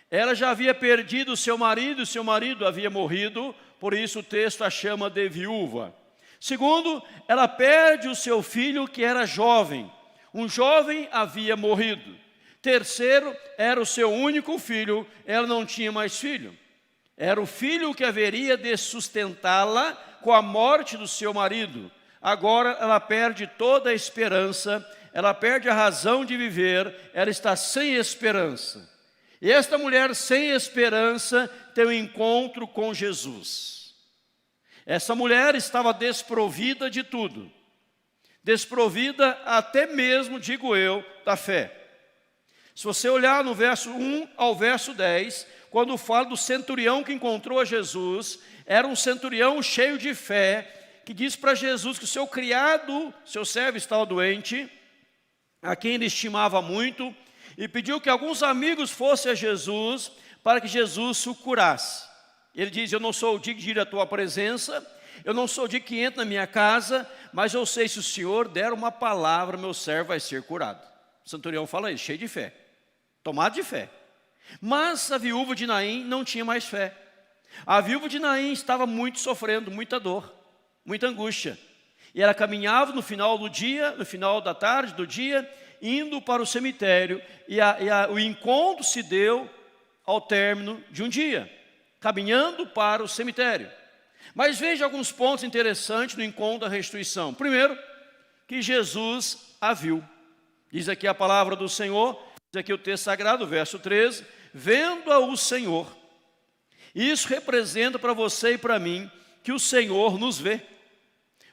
Ela já havia perdido o seu marido havia morrido, por isso o texto a chama de viúva. Segundo, ela perde o seu filho que era jovem. Um jovem havia morrido. Terceiro, era o seu único filho, ela não tinha mais filho. Era o filho que haveria de sustentá-la com a morte do seu marido. Agora ela perde toda a esperança, ela perde a razão de viver, ela está sem esperança. E esta mulher sem esperança tem um encontro com Jesus. Essa mulher estava desprovida de tudo. Desprovida até mesmo, digo eu, da fé. Se você olhar no verso 1 ao verso 10, quando fala do centurião que encontrou a Jesus, era um centurião cheio de fé, que disse para Jesus que o seu criado, seu servo estava doente, a quem ele estimava muito, e pediu que alguns amigos fossem a Jesus, para que Jesus o curasse. Ele diz, eu não sou digno de ir à tua presença, eu não sou digno que entre na minha casa, mas eu sei se o Senhor der uma palavra, meu servo vai ser curado. O centurião fala isso, cheio de fé, tomado de fé. Mas a viúva de Naim não tinha mais fé. A viúva de Naim estava muito sofrendo, muita dor, muita angústia. E ela caminhava no final do dia, no final da tarde, do dia, indo para o cemitério. E o encontro se deu ao término de um dia, caminhando para o cemitério. Mas veja alguns pontos interessantes no encontro da restituição. Primeiro, que Jesus a viu. Diz aqui a palavra do Senhor, diz aqui o texto sagrado, verso 13, vendo-a o Senhor. Isso representa para você e para mim que o Senhor nos vê.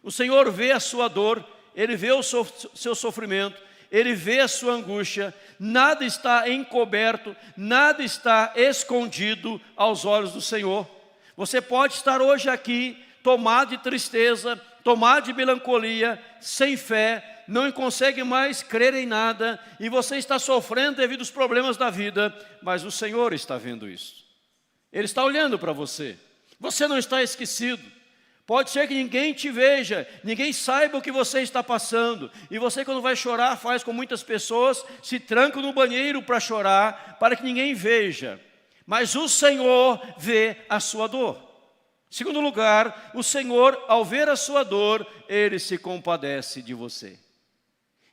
O Senhor vê a sua dor, Ele vê o seu sofrimento, Ele vê a sua angústia. Nada está encoberto, nada está escondido aos olhos do Senhor. Você pode estar hoje aqui tomado de tristeza, tomado de melancolia, sem fé, não consegue mais crer em nada, e você está sofrendo devido aos problemas da vida, mas o Senhor está vendo isso. Ele está olhando para você. Você não está esquecido. Pode ser que ninguém te veja, ninguém saiba o que você está passando. E você, quando vai chorar, faz com muitas pessoas, se tranca no banheiro para chorar, para que ninguém veja. Mas o Senhor vê a sua dor. Segundo lugar, o Senhor, ao ver a sua dor, Ele se compadece de você.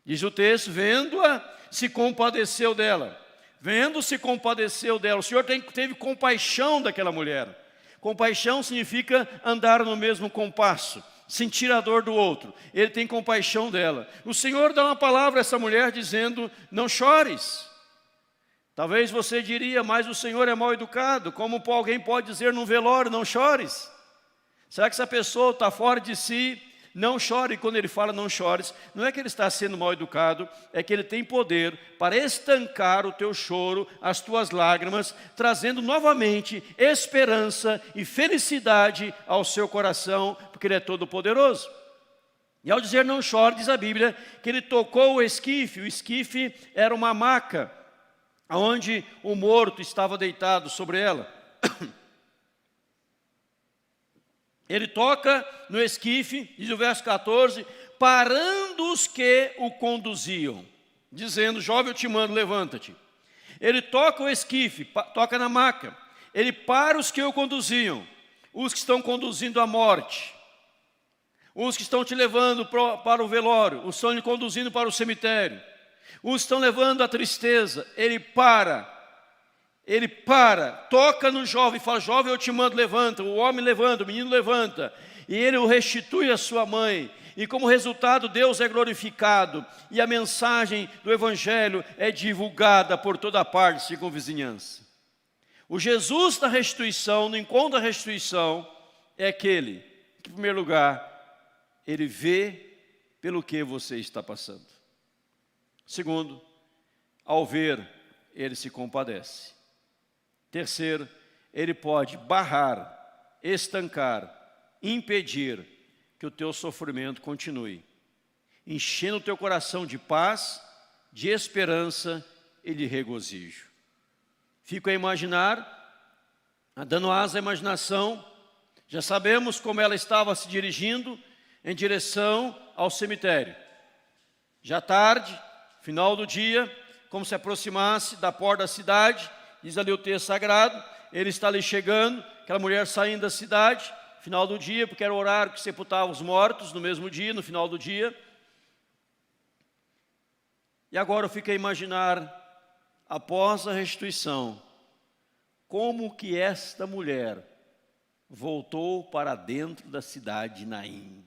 Diz o texto, vendo-a, se compadeceu dela. Vendo, se compadeceu dela. O Senhor teve compaixão daquela mulher. Compaixão significa andar no mesmo compasso, sentir a dor do outro. Ele tem compaixão dela. O Senhor dá uma palavra a essa mulher dizendo, não chores. Talvez você diria, mas o Senhor é mal educado. Como alguém pode dizer num velório, não chores? Será que essa pessoa está fora de si? Não chore. Quando ele fala não chores, não é que ele está sendo mal educado, é que ele tem poder para estancar o teu choro, as tuas lágrimas, trazendo novamente esperança e felicidade ao seu coração, porque ele é todo poderoso. E ao dizer não chore, diz a Bíblia, que ele tocou o esquife. O esquife era uma maca, onde o morto estava deitado sobre ela. Ele toca no esquife, diz o verso 14, parando os que o conduziam, dizendo, jovem, eu te mando, levanta-te. Ele toca o esquife, toca na maca, ele para os que o conduziam, os que estão conduzindo à morte, os que estão te levando para o velório, os que estão te conduzindo para o cemitério, os que estão levando a tristeza. Ele para, toca no jovem, fala, jovem, eu te mando, levanta. O homem levanta, o menino levanta, e ele o restitui à sua mãe, e como resultado Deus é glorificado, e a mensagem do Evangelho é divulgada por toda parte, circunvizinhança. O Jesus da restituição, no encontro da restituição, é aquele que, em primeiro lugar, ele vê pelo que você está passando. Segundo, ao ver, ele se compadece. Terceiro, ele pode barrar, estancar, impedir que o teu sofrimento continue, enchendo o teu coração de paz, de esperança e de regozijo. Fico a imaginar, dando asa à imaginação, já sabemos como ela estava se dirigindo em direção ao cemitério. Já tarde, final do dia, como se aproximasse da porta da cidade, diz ali o texto sagrado, ele está ali chegando, aquela mulher saindo da cidade, final do dia, porque era o horário que sepultava os mortos no mesmo dia, no final do dia. E agora eu fico a imaginar, após a restituição, como que esta mulher voltou para dentro da cidade de Naim.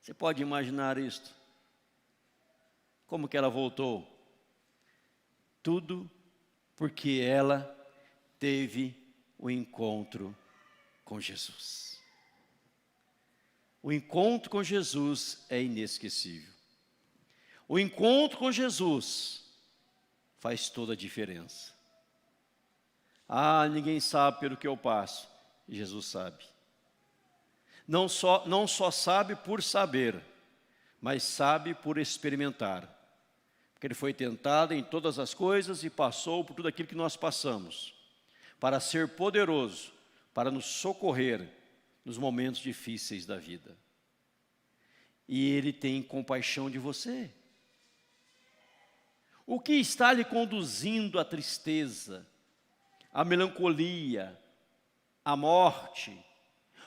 Você pode imaginar isto? Como que ela voltou? Tudo porque ela teve o encontro com Jesus. O encontro com Jesus é inesquecível. O encontro com Jesus faz toda a diferença. Ah, ninguém sabe pelo que eu passo. Jesus sabe. Não só sabe por saber, mas sabe por experimentar. Porque Ele foi tentado em todas as coisas e passou por tudo aquilo que nós passamos, para ser poderoso, para nos socorrer nos momentos difíceis da vida. E Ele tem compaixão de você. O que está lhe conduzindo à tristeza, à melancolia, à morte?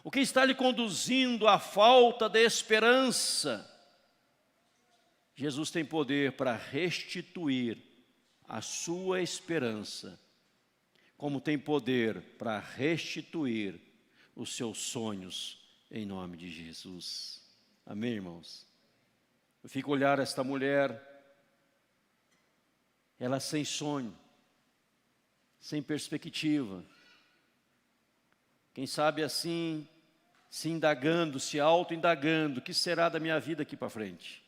O que está lhe conduzindo à falta de esperança? Jesus tem poder para restituir a sua esperança, como tem poder para restituir os seus sonhos, em nome de Jesus. Amém, irmãos? Eu fico a olhar esta mulher, ela sem sonho, sem perspectiva, quem sabe assim, se indagando, se auto-indagando, o que será da minha vida aqui para frente?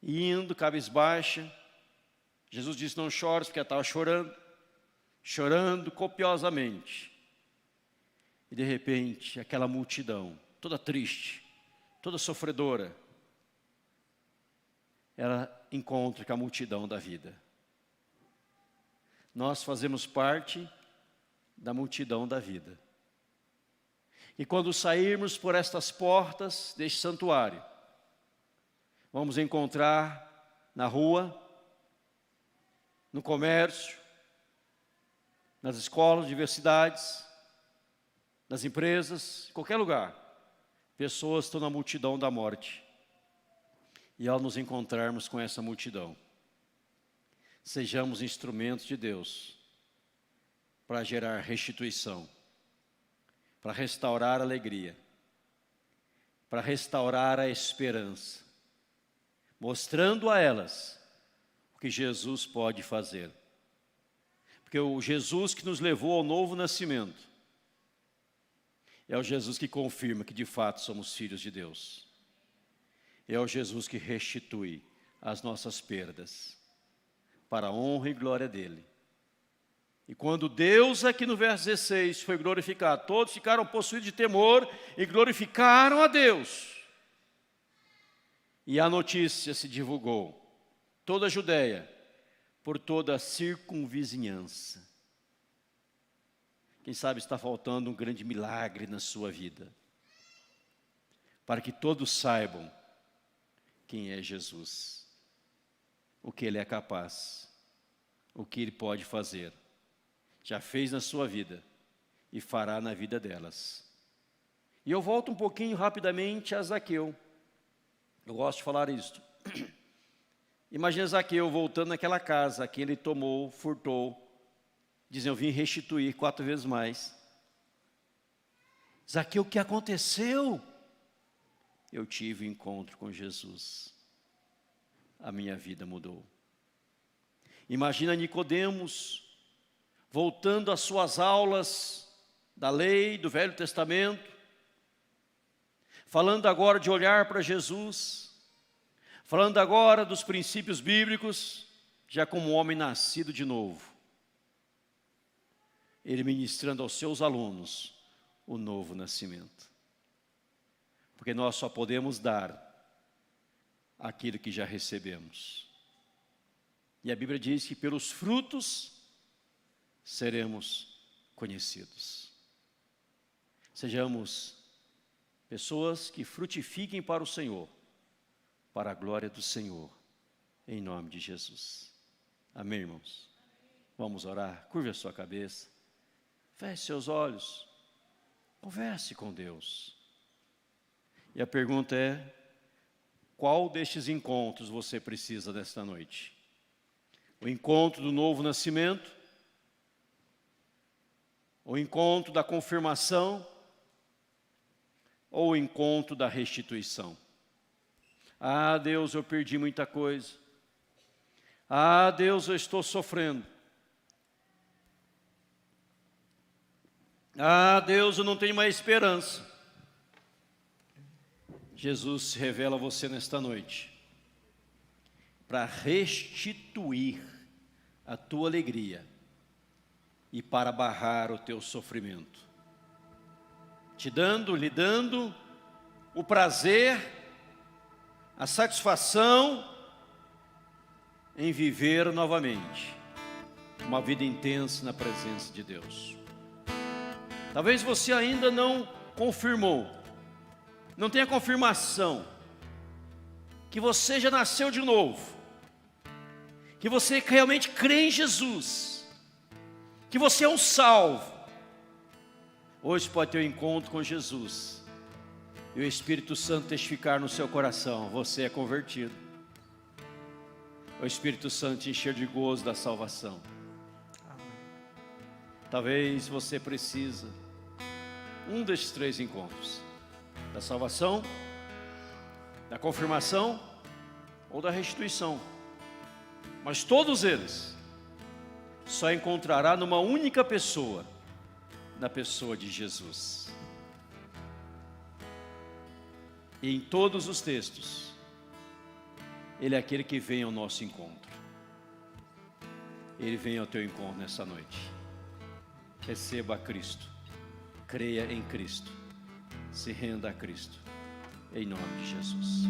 E indo, cabisbaixa, Jesus disse, não chores, porque ela estava chorando copiosamente. E de repente, aquela multidão, toda triste, toda sofredora, ela encontra com a multidão da vida. Nós fazemos parte da multidão da vida. E quando sairmos por estas portas deste santuário, vamos encontrar na rua, no comércio, nas escolas, universidades, nas empresas, em qualquer lugar, pessoas estão na multidão da morte. E ao nos encontrarmos com essa multidão, sejamos instrumentos de Deus para gerar restituição, para restaurar a alegria, para restaurar a esperança, mostrando a elas o que Jesus pode fazer. Porque o Jesus que nos levou ao novo nascimento é o Jesus que confirma que de fato somos filhos de Deus. É o Jesus que restitui as nossas perdas, para a honra e glória dEle. E quando Deus, aqui no verso 16, foi glorificado, todos ficaram possuídos de temor e glorificaram a Deus. E a notícia se divulgou, toda a Judéia, por toda a circunvizinhança. Quem sabe está faltando um grande milagre na sua vida, para que todos saibam quem é Jesus, o que Ele é capaz, o que Ele pode fazer, já fez na sua vida e fará na vida delas. E eu volto um pouquinho rapidamente a Zaqueu. Eu gosto de falar isto. Imagina Zaqueu voltando naquela casa que ele tomou, furtou, dizendo, eu vim restituir 4 vezes mais. Zaqueu, o que aconteceu? Eu tive um encontro com Jesus. A minha vida mudou. Imagina Nicodemos voltando às suas aulas da lei, do Velho Testamento, falando agora de olhar para Jesus, falando agora dos princípios bíblicos, já como um homem nascido de novo. Ele ministrando aos seus alunos o novo nascimento. Porque nós só podemos dar aquilo que já recebemos. E a Bíblia diz que pelos frutos seremos conhecidos. Sejamos pessoas que frutifiquem para o Senhor, para a glória do Senhor, em nome de Jesus. Amém, irmãos? Vamos orar. Curve a sua cabeça, feche seus olhos. Converse com Deus. E a pergunta é: qual destes encontros você precisa nesta noite? O encontro do novo nascimento? O encontro da confirmação? Ou o encontro da restituição? Ah, Deus, eu perdi muita coisa. Ah, Deus, eu estou sofrendo. Ah, Deus, eu não tenho mais esperança. Jesus se revela a você nesta noite para restituir a tua alegria e para barrar o teu sofrimento, lhe dando o prazer, a satisfação em viver novamente uma vida intensa na presença de Deus. Talvez você ainda não confirmou, não tenha confirmação que você já nasceu de novo, que você realmente crê em Jesus, que você é um salvo. Hoje pode ter um encontro com Jesus e o Espírito Santo testificar no seu coração: você é convertido. O Espírito Santo te encher de gozo da salvação. Talvez você precisa um desses 3 encontros: da salvação, da confirmação ou da restituição. Mas todos eles só encontrará numa única pessoa, na pessoa de Jesus. E em todos os textos, Ele é aquele que vem ao nosso encontro. Ele vem ao teu encontro nessa noite. Receba a Cristo, creia em Cristo, se renda a Cristo, em nome de Jesus.